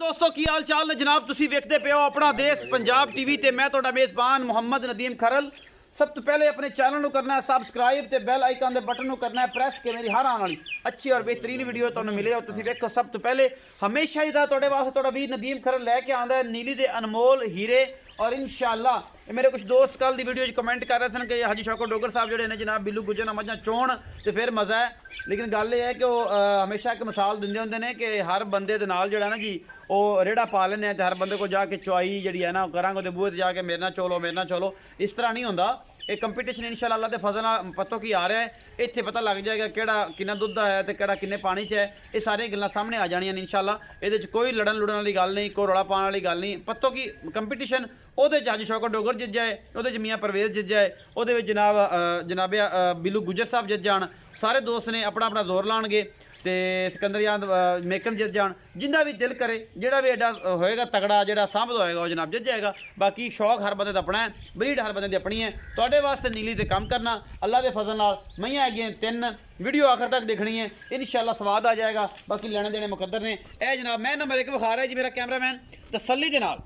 दोस्तों की हाल चाल ने जनाब तुसी वेखते पे हो अपना देश पंजाब टीवी ते मैं तुहाडा मेज़बान मुहम्मद नदीम खरल। सब तो पहले अपने चैनल करना है सबसक्राइब ते बैल आइकन के बटन करना है प्रेस के मेरी हर आने वाली अच्छी और बेहतरीन वीडियो तुहानू मिले और तुसी वेखो। सब तो पहले हमेशा ही तुहाडे वास्ते तुहाडा वीर नदीम खरल लैके आंदा है नीली दे अनमोल हीरे। और इंशाअल्लाह मेरे कुछ दोस्त कल की वीडियो कमेंट कर रहे थे कि हाजी शौकत डोगर साहब जोड़े ने जनाब बिल्लू गुज्जर ना मझां चोण तो फिर मज़ा है। लेकिन गल यह है कि वो हमेशा एक मिसाल देंदे होंदे ने कि हर बंदे दे नाल जेड़ा ना जी वो रेड़ा पा लेने तो हर बंदे को जाके चुआई जी है ना करांगे तो बूहे जाके मेरे नाल चलो इस तरह नहीं होंदा। एक कंपीटिशन इंशाअल्लाह अल्लाह दे फजल नाल पतों की आ रहा है। इत्थे पता लग जाएगा केड़ा किन्ना दुद्ध है तो केड़ा किन्ने पानी च है। ये सारी गल्लां सामने आ जानियां इंशाअल्लाह। ये कोई लड़न लुड़न वाली गल नहीं, कोई रौला पाने वाली गल नहीं। पतों की कंपीटिशन ਉਹਦੇ हाजी शौकत डोगर जित जाए, ਉਹਦੇ मियाँ परवेज जित जाए, ਉਹਦੇ जनाब बिल्लू गुज्जर साहब जित जान। सारे दोस्त ने अपना अपना जोर लाणगे तो सिकंदर याद मेकन जित जान। जिंदा भी दिल करे जोड़ा भी एडा होएगा तगड़ा जोड़ा सामद होएगा वो जनाब जित जाएगा। बाकी शौक हर बंदे का अपना है, ब्रीड हर बंदे की अपनी है। तुहाडे वास्ते नीली ते काम करना अल्लाह के फजल नाल मैयां हैगियां 3 वीडियो आखिर तक देखनी है इंशाअल्लाह स्वाद आ जाएगा। बाकी लेने देने मुकद्दर ने। ए जनाब मैं नंबर 1 विखा रहा है जी मेरा कैमरामैन तसल्ली दे नाल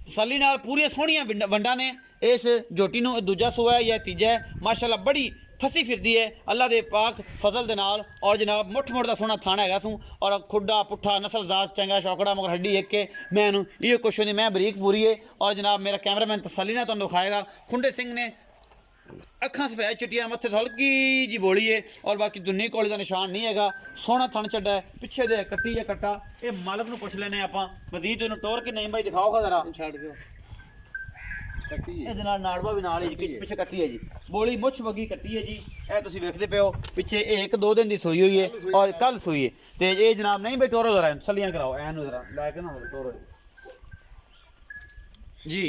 तसल्ली नाल पूरी सोहणियां वंडा ने। इस जोटी नूं दूजा सूआ है या तीजा है माशाअल्लाह बड़ी फसी फिरदी है अल्लाह दे पाक फजल दे नाल। और जनाब मुठ मुठ दा सोहना थाना हैगा तू और खुड्डा पुट्ठा नस्ल जात चंगा शौकड़ा मगर हड्डी एक के मैनू ये कुछ नहीं मैं बरीक पूरी है। और जनाब मेरा कैमरामैन तसल्ली नाल तुहानूं दिखाएगा। खुंडे सिंह ने अखां सफेद चिट्टियां मत्थे तो हल्की जी बोली है और बाकी दुन्नी कोली का निशान नहीं है। सोहना थन चड्डा है पिछे दे कट्टी या कट्टा ये मालक नूं पुछ लेने आपां मजीद इहनूं टोर के नहीं भाई दिखाओ जरा छड़ दिओ। ਇਹਦੇ ਨਾਲ ਨਾੜਵਾ ਵੀ ਨਾਲ ਹੀ ਪਿੱਛੇ ਕੱਟੀ ਹੈ ਜੀ ਬੋਲੀ ਮੁੱਛ ਵਗੀ ਕੱਟੀ ਹੈ ਜੀ। ਇਹ ਤੁਸੀਂ ਵੇਖਦੇ ਪਏ ਹੋ ਪਿੱਛੇ ਇਹ 1-2 ਦਿਨ ਦੀ ਸੋਈ ਹੋਈ ਹੈ ਔਰ ਕੱਲ ਸੋਈ ਹੈ ਤੇ ਇਹ ਜਨਾਬ ਨਹੀਂ ਬਈ ਟੋਰੋ ਜ਼ਰਾ ਸਲੀਆਂ ਕਰਾਓ ਐਨੂੰ ਜ਼ਰਾ ਲੈ ਕੇ ਨਾ ਟੋਰੋ ਜੀ।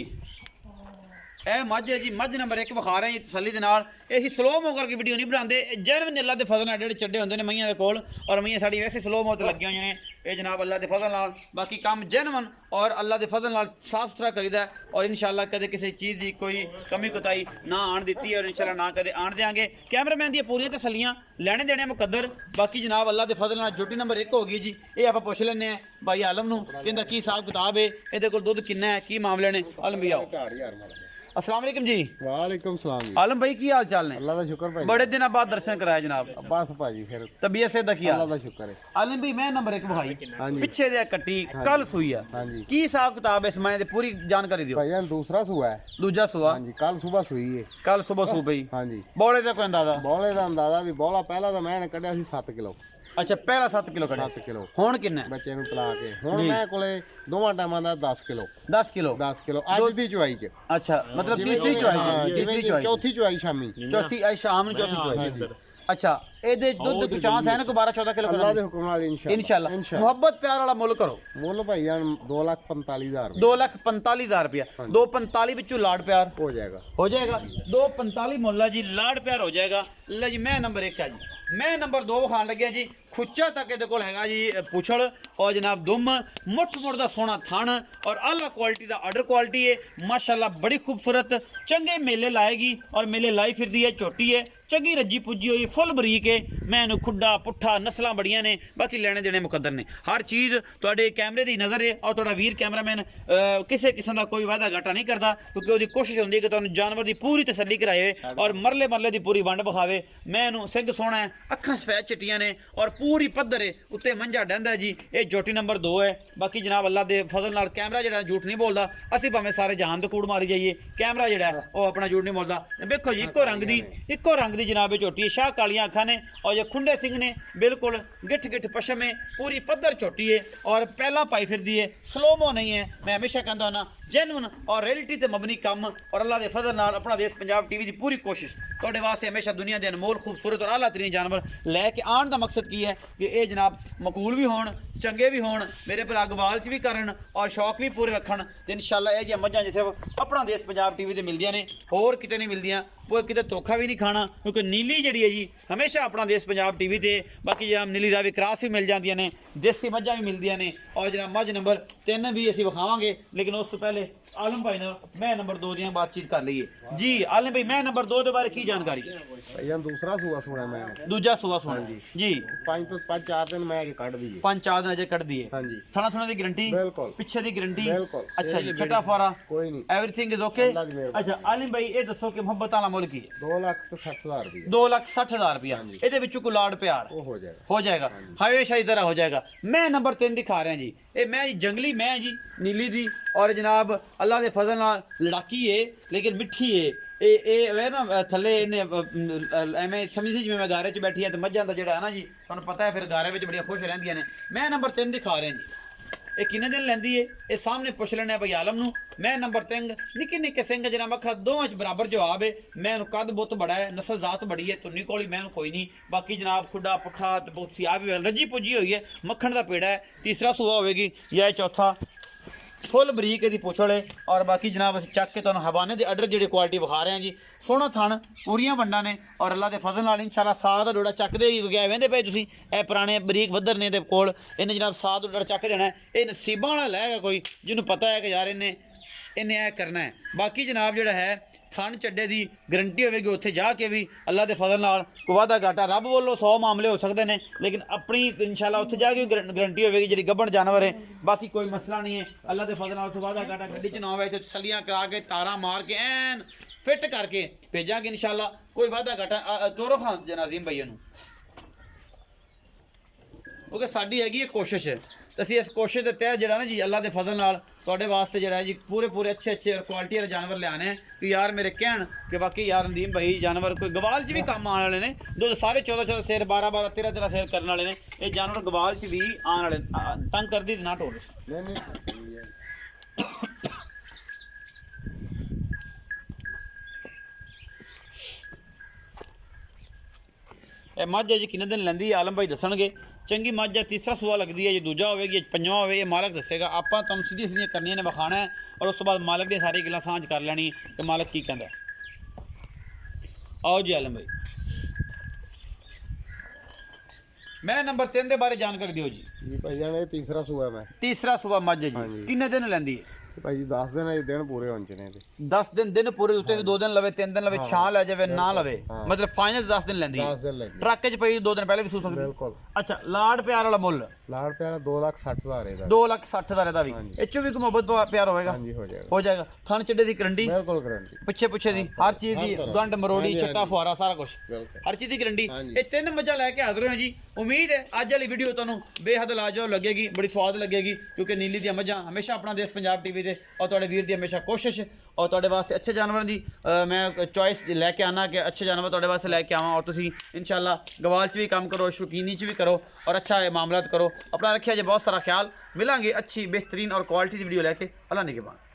ਇਹ ਮੱਝ ਹੈ ਜੀ ਮੱਝ नंबर 1 ਵਿਖਾ ਰਹੇ ਹਾਂ ਤਸੱਲੀ ਦੇ ਨਾਲ। ਇਹ ਸਲੋ ਮੋ ਕਰਕੇ ਵੀਡੀਓ ਨਹੀਂ ਬਣਾਉਂਦੇ ਜੈਨਵਨ ਅੱਲਾ ਦੇ ਫਜ਼ਲ ਨਾਲ ਜਿਹੜੇ ਚੱਡੇ ਹੁੰਦੇ ਨੇ ਮਈਆਂ ਦੇ ਕੋਲ और ਮਈਆਂ ਸਾਡੀ ਵੈਸੇ ਸਲੋ ਮੋ ਤੇ ਲੱਗੀਆਂ ਹੋਈਆਂ ਨੇ। ਇਹ ਜਨਾਬ ਅੱਲਾ ਦੇ ਫਜ਼ਲ ਨਾਲ ਬਾਕੀ ਕੰਮ ਜੈਨਵਨ और अल्लाह के फजल नाल साफ सुथरा करीदा और इंशाअल्लाह कदे किसी चीज़ की कोई कमी कोताही ना आन दी और इंशाअल्लाह ना कदे आन देंगे। कैमरामैन दी पूरी तसलियां लैने देने मुकद्दर। बाकी जनाब अल्लाह के फजल नाल जोटी नंबर 1 हो गई जी। ये आप पुछ लें भाई आलम नूं कि इहदा की हिसाब किताब है इहदे कोल दुध किन्ना है की मामले ने। आलम भी आओ। अस्सलाम वालेकुम जी। वालेकुम सलाम जी। आलम भाई की हाल चाल ने? अल्लाह का शुक्र भाई बड़े दिन बाद दर्शन कराए जनाब। बस भाजी फिर तबीयत से दखिया अल्लाह का शुक्र है। आलम भाई मैं नंबर 1 भाई हाँ जी। पिछे दे कट्टी कल सुई है हाँ जी। की हिसाब किताब है इस मैं पूरी जानकारी दियो। भाई दूसरा सुआ है। दूजा सुआ हाँ जी कल सुबह सुई है। कल सुबह सू पई। हाँ जी बौले का कोई अंदाजा? बौले का अंदाजा भी बौला पहला तो मैंने कढ़िया सी 7 किलो। अच्छा पहला 7 किलो कढ़िया 7 किलो हुण किन्ना बच्चे ਨੂੰ ਪਿਲਾ ਕੇ ਹੁਣ जी। ਮੈਂ ਕੋਲੇ ਦੋਵਾਂ ਟਾਈਮਾਂ ਦਾ 10 ਕਿਲੋ 10 किलो 10 ਕਿलो ਅੱਜ ਦੀ ਚੁਆਈ ਚ। अच्छा मतलब ਜਿਵੇਂ तीसरी ਹਾਂ, चॉइस ਜਿਵੇਂ तीसरी चॉइस ਚੌਥੀ ਚੁਆਈ ਸ਼ਾਮੀ चौथी आई शाम ਨੂੰ चौथी हाँ चॉइस। अच्छा ਇਹਦੇ ਦੁੱਧ ਦੀ ਚਾਂਸ ਹੈ ਨਾ ਕੋਈ 12-14 ਕਿਲੋ ਅੱਲਾਹ ਦੇ ਹੁਕਮ ਨਾਲ इंशाल्लाह मोहब्बत प्यार वाला मुल करो। ਮੁੱਲ ਭਾਈ ਜਾਨ 2,45,000 2,45,000 रुपया 2,45 ਵਿੱਚੋਂ ਲਾੜ ਪਿਆਰ ਹੋ ਜਾਏਗਾ। हो जाएगा 2,45 मुल्ला जी लाड़ प्यार हो जाएगा। ला जी मैं नंबर 1 है जी। मैं नंबर 2 खान लग्या जी खुच्चा तक ये कोल हैगा जी पुछड़ और जनाब दुम मुठ मुठ दा सोना थान और आला क्वालिटी दा आर्डर क्वालिटी है माशाल्लाह बड़ी खूबसूरत चंगे मेले लाएगी और मेले लाई फिरदी है छोटी है चंगी रजी पुजी हुई फुल बरीक है। मैं खुड्डा पुट्ठा नस्लां बड़ियां ने बाकी लेने देने मुकद्दर ने। हर चीज़ तुहाडे कैमरे की नज़र है और तुहाडा वीर कैमरामैन किसी किस्म का कोई वादा घाटा नहीं करता क्योंकि उसकी कोशिश होती है कि तुहानूं जानवर की पूरी तसल्ली कराए और मरले मरले की पूरी वंड विखावे। मैं सिंह सोहना है अखां सफेद चिट्टियां ने और पूरी पद्धर है उत्ते मंझा डंदा जी। ये जोटी नंबर 2 है। बाकी जनाब अल्लाह के फजल नाल कैमरा जिहड़ा झूठ नहीं बोलता असीं भावें सारे जहान तो कूड़ मारी जाइए कैमरा जिहड़ा वो अपना झूठ नहीं बोलता। देखो जी इक्को रंग दी जनाब झोटी है शाह कालियां अखां ने और जो खुंडे सिंह ने बिल्कुल गिठ गिठ पशम है पूरी पद्धर झोटी है और पहला पाई फिरदी है स्लोमो नहीं है। मैं हमेशा कहता हूं ना जेन्युइन और रियलिटी ते मबनी कम और अल्लाह के फजल नाल अपना देश पंजाब टीवी की पूरी कोशिश तुहाडे वास्ते हमेशा दुनिया के अनमोल खूबसूरत और आला तरीन जानवर लैके आने का मकसद की है कि ये जनाब मकबूल भी होण चंगे भी होण मेरे पर अगवाल च भी करन और शौक भी पूरे रखन। तो इंशाअल्लाह ये मझां सिर्फ अपना देश पंजाब टीवी ते मिलदियां ने होर किते नहीं मिलदियां कोई किते धोखा भी नहीं खाना क्योंकि नीली जिहड़ी है जी हमेशा अपना देश पंजाब टीवी ते बाकी जनाब नीली रावी क्रॉस भी मिल जांदियां ने देसी मझां भी मिलदियां ने और जनाब मझ नंबर 3 भी असीं विखावांगे। लेकिन उस तो पहले ਪਹਿਲੇ ਆਲਮ ਭਾਈ ਨਾਲ ਮੈਂ ਨੰਬਰ 2 ਦੀਆਂ ਬਾਤਚੀਤ ਕਰ ਲਈਏ ਜੀ। ਆਲਮ ਭਾਈ ਮੈਂ ਨੰਬਰ 2 ਦੇ ਬਾਰੇ ਕੀ ਜਾਣਕਾਰੀ? ਭਾਈਆਂ ਦੂਸਰਾ ਸੂਆ ਸੁਣਾ ਮੈਂ ਦੂਜਾ ਸੂਆ ਸੁਣਾ ਜੀ। 5 ਤੋਂ 4 ਦਿਨ ਮੈਂ ਕੇ ਕੱਢ ਦਈਏ। 5-4 ਦਿਨ ਅਜੇ ਕੱਢ ਦਈਏ। ਹਾਂਜੀ ਥਣਾ ਥਣਾ ਦੀ ਗਾਰੰਟੀ ਬਿਲਕੁਲ ਪਿੱਛੇ ਦੀ ਗਾਰੰਟੀ ਬਿਲਕੁਲ। ਅੱਛਾ ਜੀ ਛਟਾ ਫਾਰਾ ਕੋਈ ਨਹੀਂ ਐਵਰੀਥਿੰਗ ਇਜ਼ ਓਕੇ। ਅੱਲਾ ਦੀ ਮਿਹਰਬਾਨੀ। ਅੱਛਾ ਆਲਿਮ ਭਾਈ ਇਹ ਦੱਸੋ ਕਿ ਮੁਹੱਬਤ ਵਾਲਾ ਮੁੱਲ ਕੀ ਹੈ? 2,60,000 ਰੁਪਏ 2,60,000 ਰੁਪਇਆ। ਇਹਦੇ ਵਿੱਚੋਂ ਕੋਈ ਲਾਡ ਪਿਆਰ ਉਹ ਹੋ ਜਾਏਗਾ। ਹੋ ਜਾਏਗਾ ਹਮੇਸ਼ਾ ਹੀ ਤਰ੍ਹਾਂ ਹੋ ਜਾਏਗਾ। ਮੈਂ ਨੰਬਰ 3 ਦਿਖਾ ਰਿਹਾ ਜੀ। ਇਹ ਮੈਂ ਜੀ ਜੰਗਲੀ ਮੈਂ ਜੀ ਨੀਲੀ ਦੀ ਔਰ ਜਨਾਬ ਅੱਲਾ ਦੇ ਫਜ਼ਲ ਨਾਲ ਲੜਾਕੀ ਏ ਲੇਕਿਨ ਮਿੱਠੀ ਏ। ਇਹ ਵੇ ਨਾ ਥੱਲੇ ਇਹਨੇ ਐਵੇਂ ਸਮਝੀ ਜਿਵੇਂ ਮੈਂ ਗਾਰੇ 'ਚ ਬੈਠੀ ਆ ਤੇ ਮੱਝਾਂ ਦਾ ਜਿਹੜਾ ਹੈ ਨਾ ਜੀ ਤੁਹਾਨੂੰ ਪਤਾ ਹੈ ਫਿਰ ਗਾਰੇ ਵਿੱਚ ਬੜੀਆਂ ਖੁਸ਼ ਰਹਿੰਦੀਆਂ ਨੇ। ਮੈਂ ਨੰਬਰ 3 ਦਿਖਾ ਰਿਹਾ ਜੀ। ਇਹ ਕਿੰਨੇ ਦਿਨ ਲੈਂਦੀ ਏ ਇਹ ਸਾਹਮਣੇ ਪੁੱਛ ਲੈਣਾ ਭਾਈ ਆਲਮ ਨੂੰ। ਮੈਂ ਨੰਬਰ 3 ਨਿੱਕੇ ਨਿੱਕੇ ਸਿੰਘ ਜਨਾਬ ਅੱਖਾਂ ਦੋਵਾਂ 'ਚ ਬਰਾਬਰ ਜਵਾਬ ਏ। ਮੈਂ ਇਹਨੂੰ ਕੱਦ ਬੁੱਤ ਬੜਾ ਹੈ ਨਸਲ ਜ਼ਾਤ ਬੜੀ ਹੈ ਤੁੰਨੀ ਕੋਲੀ ਮੈਂ ਇਹਨੂੰ ਕੋਈ ਨਹੀਂ। ਬਾਕੀ ਜਨਾਬ ਖੁੱਡਾ ਪੁੱਠਾ ਤੇ ਬਹੁਤ ਸਿਆਹ ਵੀ ਰੱਜੀ ਪੁੱਜੀ ਹੋਈ ਹੈ ਮੱਖਣ ਦਾ ਪੇੜਾ ਹੈ। ਤੀਸਰਾ ਸੂਆ ਹੋਵੇਗੀ ਜਾਂ ਇਹ ਚੌਥਾ ਫੁੱਲ ਬਰੀਕ ਇਹਦੀ ਪੁੱਛਲ ਹੈ। ਔਰ ਬਾਕੀ ਜਨਾਬ ਅਸੀਂ ਚੱਕ ਕੇ ਤੁਹਾਨੂੰ ਹਵਾਨੇ ਦੇ ਆਰਡਰ ਜਿਹੜੀ ਕੁਆਲਿਟੀ ਵਿਖਾ ਰਹੇ ਹਾਂ ਜੀ। ਸੋਹਣਾ ਥਣ ਪੂਰੀਆਂ ਵੰਡਾਂ ਨੇ ਔਰ ਅੱਲਾ ਦੇ ਫਜ਼ਲ ਨਾਲ ਇਨਸ਼ਾਅੱਲਾ ਸਾਹ ਦਾ ਡੋੜਾ ਚੱਕਦੇ ਹੀ ਗਿਆ ਵਹਿੰਦੇ ਪਏ ਤੁਸੀਂ ਇਹ ਪੁਰਾਣੇ ਬਰੀਕ ਵੱਧਰ ਨੇ ਦੇ ਕੋਲ ਇਹਨੇ ਜਨਾਬ ਸਾਹ ਦਾ ਡੋੜਾ ਚੱਕ ਜਾਣਾ। ਇਹ ਨਸੀਬਾਂ ਵਾਲਾ ਲੈਗਾ ਕੋਈ ਜਿਹਨੂੰ ਪਤਾ ਹੈ ਕਿ ਯਾਰ ਇਹਨੇ ਇਹ ਕਰਨਾ ਹੈ। ਬਾਕੀ ਜਨਾਬ ਜਿਹੜਾ ਹੈ ਥਣ ਚੱਡੇ ਦੀ ਗਰੰਟੀ ਹੋਵੇਗੀ ਉੱਥੇ ਜਾ ਕੇ ਵੀ ਅੱਲਾ ਦੇ ਫਜ਼ਲ ਨਾਲ ਕੋਈ ਵਾਧਾ ਘਾਟਾ ਰੱਬ ਵੱਲੋਂ 100 ਮਾਮਲੇ ਹੋ ਸਕਦੇ ਨੇ ਲੇਕਿਨ ਆਪਣੀ ਇਨਸ਼ਾਅੱਲਾ ਉੱਥੇ ਜਾ ਕੇ ਗਰੰਟੀ ਹੋਵੇਗੀ ਜਿਹੜੀ ਗੱਭਣ ਜਾਨਵਰ ਹੈ। ਬਾਕੀ ਕੋਈ ਮਸਲਾ ਨਹੀਂ ਹੈ ਅੱਲਾ ਦੇ ਫਜ਼ਲ ਨਾਲ ਉੱਥੇ ਵਾਧਾ ਘਾਟਾ ਗੱਡੀ 'ਚ ਨਾ ਹੋਵੇ ਇੱਥੇ ਤਸੱਲੀਆਂ ਕਰਾ ਕੇ ਤਾਰਾਂ ਮਾਰ ਕੇ ਐਨ ਫਿੱਟ ਕਰਕੇ ਭੇਜਾਂਗੇ ਇਨਸ਼ਾਅੱਲਾ ਕੋਈ ਵਾਧਾ ਘਾਟਾ ਤੋਰੋ ਖਾਂ ਜਨਾਜ਼ੀਮ ਭਈਆ ਨੂੰ ਕਿਉਂਕਿ ਸਾਡੀ ਹੈਗੀ ਇਹ ਕੋਸ਼ਿਸ਼ ਹੈ। ਅਸੀਂ ਇਸ ਕੋਸ਼ਿਸ਼ ਦੇ ਤਹਿਤ ਜਿਹੜਾ ਨਾ ਜੀ ਅੱਲਾ ਦੇ ਫਜ਼ਲ ਨਾਲ ਤੁਹਾਡੇ ਵਾਸਤੇ ਜਿਹੜਾ ਹੈ ਜੀ ਪੂਰੇ ਅੱਛੇ ਔਰ ਕੁਆਲਿਟੀ ਵਾਲੇ ਜਾਨਵਰ ਲਿਆਣੇ ਹੈ ਕਿ ਯਾਰ ਮੇਰੇ ਕਹਿਣ ਕਿ ਬਾਕੀ ਯਾਰ ਨਦੀਮ ਭਾਈ ਜਾਨਵਰ ਕੋਈ ਗਵਾਲ 'ਚ ਵੀ ਕੰਮ ਆਉਣ ਵਾਲੇ ਨੇ। ਦੁੱਧ ਸਾਰੇ 14 ਸੇਰ 12 13 ਸੇਰ ਕਰਨ ਵਾਲੇ ਨੇ। ਇਹ ਜਾਨਵਰ ਗਵਾਲ 'ਚ ਵੀ ਆਉਣ ਵਾਲੇ ਤੰਗ ਕਰਦੀ ਤੇ ਨਾ ਢੋਲ। ਇਹ ਮੱਝ ਹੈ ਜੀ ਕਿੰਨੇ ਦਿਨ ਲੈਂਦੀ ਹੈ ਆਲਮ ਭਾਈ ਦੱਸਣਗੇ। ਚੰਗੀ ਮੱਝ ਹੈ ਤੀਸਰਾ ਸੂਆ ਲੱਗਦੀ ਹੈ ਜੀ ਦੂਜਾ ਹੋਵੇਗੀ ਪੰਜਵਾਂ ਹੋਵੇ ਇਹ ਮਾਲਕ ਦੱਸੇਗਾ। ਆਪਾਂ ਤੁਹਾਨੂੰ ਸਿੱਧੀਆਂ ਕਰਨੀਆਂ ਨੇ ਵਿਖਾਣਾ ਹੈ ਔਰ ਉਸ ਤੋਂ ਬਾਅਦ ਮਾਲਕ ਦੀਆਂ ਸਾਰੀ ਗੱਲਾਂ ਸਾਂਝ ਕਰ ਲੈਣੀ ਕਿ ਮਾਲਕ ਕੀ ਕਹਿੰਦਾ। ਆਓ ਜੀ ਆਲਮ ਭਾਈ ਮੈਂ ਨੰਬਰ 3 ਦੇ ਬਾਰੇ ਜਾਣਕਾਰੀ ਦਿਓ ਜੀ। ਭਾਈ ਜਾਨ ਇਹ ਤੀਸਰਾ ਸੂਆ ਮੈਂ ਤੀਸਰਾ ਸੂਆ ਮੱਝ ਹੈ ਜੀ ਕਿੰਨੇ ਦਿਨ ਲੈਂਦੀ ਹੈ? ਭਾਈ 10 ਦਿਨ ਇਹ ਦਿਨ ਪੂਰੇ ਹੋਣ ਚਨੇ 10 ਦਿਨ ਪੂਰੇ ਉੱਤੇ 2 ਦਿਨ ਲਵੇ 3 ਦਿਨ ਲਵੇ ਛਾਂ ਲੈ ਜਾਵੇ ਨਾ ਲਵੇ ਮਤਲਬ ਫਾਈਨਲ 10 ਦਿਨ ਲੈਂਦੀ ਹੈ। 10 ਦਿਨ ਲੈਂਦੀ ਟਰੱਕ 'ਚ ਪਈ 2 ਦਿਨ ਪਹਿਲੇ ਵੀ ਸੂ ਸਕਦੀ। ਬਿਲਕੁਲ। ਅੱਛਾ ਲਾਡ ਪਿਆਰ ਵਾਲਾ ਮੁੱਲ ਲਾੜ ਪਿਆਰਾ 2,60,000 ਇਹਦਾ 2,60,000 ਇਹਦਾ ਵੀ ਇਹ 'ਚੋਂ ਵੀ ਕੋਈ ਮੁਹੱਬਤ ਪਿਆਰ ਹੋਵੇਗਾ। ਹਾਂਜੀ ਹੋ ਜਾਏਗਾ ਹੋ ਜਾਏਗਾ। ਥਣ ਚੱਡੇ ਦੀ ਗਰੰਟੀ ਬਿਲਕੁਲ ਗਰੰਟੀ ਪਿੱਛੇ ਦੀ ਹਰ ਚੀਜ਼ ਦੀ ਗੰਢ ਮਰੋੜੀ ਛੱਟਾ ਫੁਆਰਾ ਸਾਰਾ ਕੁਝ ਬਿਲਕੁਲ ਹਰ ਚੀਜ਼ ਦੀ ਗਰੰਟੀ। ਇਹ 3 ਮੱਝਾਂ ਲੈ ਕੇ ਹਾਜ਼ਰ ਹੋ ਜੀ। ਉਮੀਦ ਹੈ ਅੱਜ ਵਾਲੀ ਵੀਡੀਓ ਤੁਹਾਨੂੰ ਬੇਹੱਦ ਲਾਜਵਾਬ ਲੱਗੇਗੀ ਬੜੀ ਸਵਾਦ ਲੱਗੇਗੀ ਕਿਉਂਕਿ ਨੀਲੀ ਦੀਆਂ ਮੱਝਾਂ ਹਮੇਸ਼ਾ ਆਪਣਾ ਦੇਸ਼ ਪੰਜਾਬ ਟੀਵੀ ਤੇ ਔਰ ਤੁਹਾਡੇ ਵੀਰ ਦੀ ਹਮੇਸ਼ਾ ਕੋਸ਼ਿਸ਼ ਔਰ ਤੁਹਾਡੇ ਵਾਸਤੇ ਅੱਛੇ ਜਾਨਵਰਾਂ ਦੀ ਮੈਂ ਚੋਇਸ ਲੈ ਕੇ ਆਣਾ ਕਿ ਅੱਛੇ ਜਾਨਵਰ ਤੁਹਾਡੇ ਵਾਸਤੇ ਲੈ ਕੇ ਆਵਾਂ ਔਰ ਤੁਸੀਂ ਇਨਸ਼ਾਅੱਲਾ ਗਵਾਲ 'ਚ ਵੀ ਕੰਮ ਕਰੋ ਸ਼ੌਕੀਨੀ 'ਚ ਵੀ ਕਰੋ ਔਰ ਅੱਛਾ ਮਾਮਲਾਤ ਕਰੋ। ਆਪਣਾ ਰੱਖਿਆ ਜੇ ਬਹੁਤ ਸਾਰਾ ਖਿਆਲ। ਮਿਲਾਂਗੇ अच्छी बेहतरीन और क्वालिटी की वीडियो लेके। अल्लाह ने के बाद।